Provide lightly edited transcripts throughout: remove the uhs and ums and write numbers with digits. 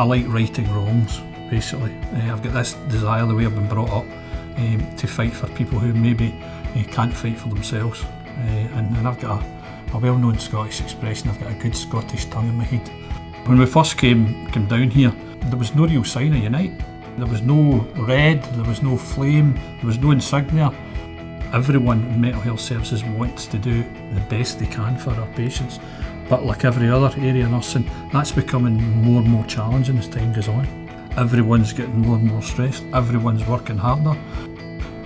I like righting wrongs, basically. I've got this desire, the way I've been brought up, to fight for people who maybe can't fight for themselves. And I've got a well-known Scottish expression, I've got a good Scottish tongue in my head. When we first came down here, there was no real sign of Unite. There was no red, there was no flame, there was no insignia. Everyone in mental health services wants to do the best they can for our patients. But like every other area of nursing, that's becoming more and more challenging as time goes on. Everyone's getting more and more stressed, everyone's working harder.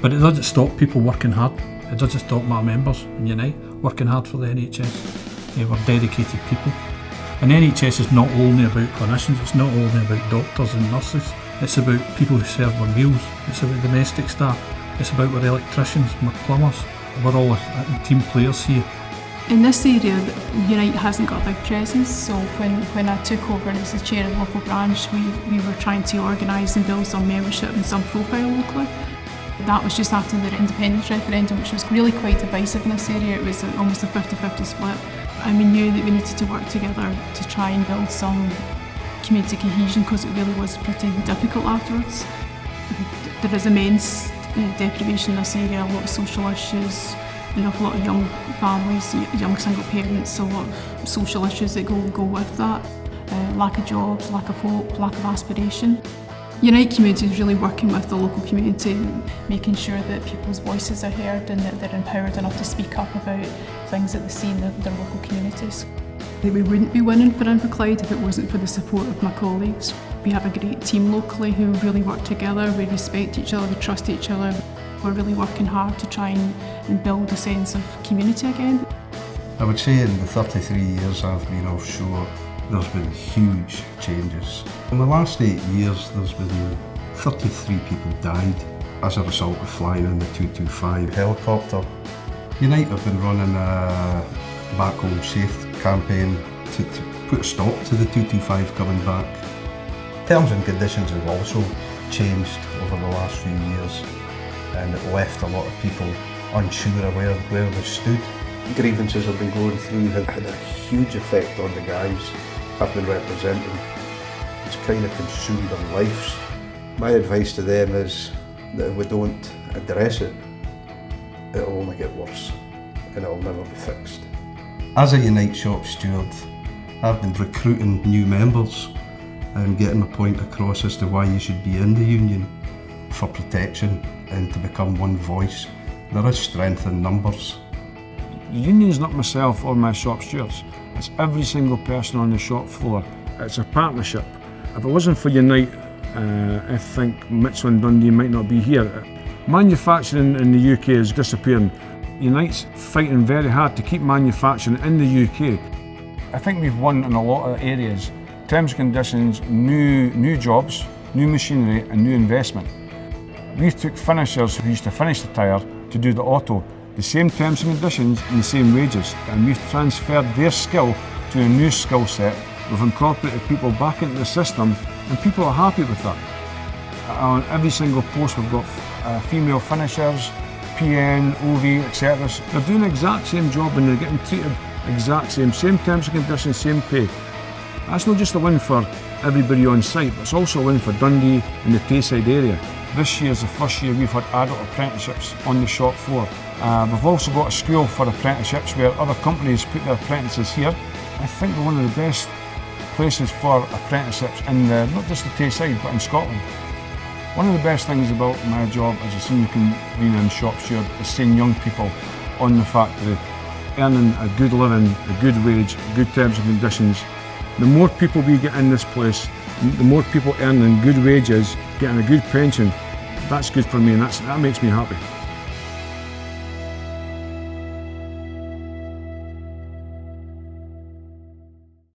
But it doesn't stop people working hard. It doesn't stop my members in Unite working hard for the NHS. We're dedicated people. And NHS is not only about clinicians, it's not only about doctors and nurses, it's about people who serve our meals, it's about domestic staff, it's about our electricians, our plumbers. We're all team players here. In this area, Unite hasn't got a big presence, so when I took over as the chair of the local branch, we were trying to organise and build some membership and some profile locally. That was just after the independence referendum, which was really quite divisive in this area. It was almost a 50-50 split. And we knew that we needed to work together to try and build some community cohesion, because it really was pretty difficult afterwards. There is immense deprivation in this area, a lot of social issues, an awful lot of young families, young single parents, a lot of social issues that go with that. Lack of jobs, lack of hope, lack of aspiration. Unite Community is really working with the local community, making sure that people's voices are heard and that they're empowered enough to speak up about things that they see in their local communities. We wouldn't be winning for Inverclyde if it wasn't for the support of my colleagues. We have a great team locally who really work together, we respect each other, we trust each other. We're really working hard to try and build a sense of community again. I would say in the 33 years I've been offshore, there's been huge changes. In the last 8 years, there's been 33 people died as a result of flying in the 225 helicopter. Unite have been running a Back Home Safe campaign to put a stop to the 225 coming back. Terms and conditions have also changed over the last few years, and it left a lot of people unsure of where they stood. Grievances I've been going through have had a huge effect on the guys I've been representing. It's kind of consumed their lives. My advice to them is that if we don't address it, it'll only get worse and it'll never be fixed. As a Unite shop steward, I've been recruiting new members and getting my point across as to why you should be in the union for protection and to become one voice. There is strength in numbers. The union's not myself or my shop stewards, it's every single person on the shop floor. It's a partnership. If it wasn't for Unite, I think Mitchell and Dundee might not be here. Manufacturing in the UK is disappearing. Unite's fighting very hard to keep manufacturing in the UK. I think we've won in a lot of areas. Terms and conditions, new jobs, new machinery and new investment. We took finishers who used to finish the tyre to do the auto. The same terms and conditions and the same wages, and we've transferred their skill to a new skill set. We've incorporated people back into the system and people are happy with that. On every single post we've got female finishers, PN, OV, etc. They're doing the exact same job and they're getting treated exact same terms and conditions, same pay. That's not just a win for everybody on site, but it's also a win for Dundee and the Tayside area. This year is the first year we've had adult apprenticeships on the shop floor. We've also got a school for apprenticeships where other companies put their apprentices here. I think we're one of the best places for apprenticeships in not just the Tayside but in Scotland. One of the best things about my job as a senior convener and shop steward is seeing young people on the factory earning a good living, a good wage, good terms and conditions. The more people we get in this place, the more people earning good wages, getting a good pension, that's good for me and that makes me happy.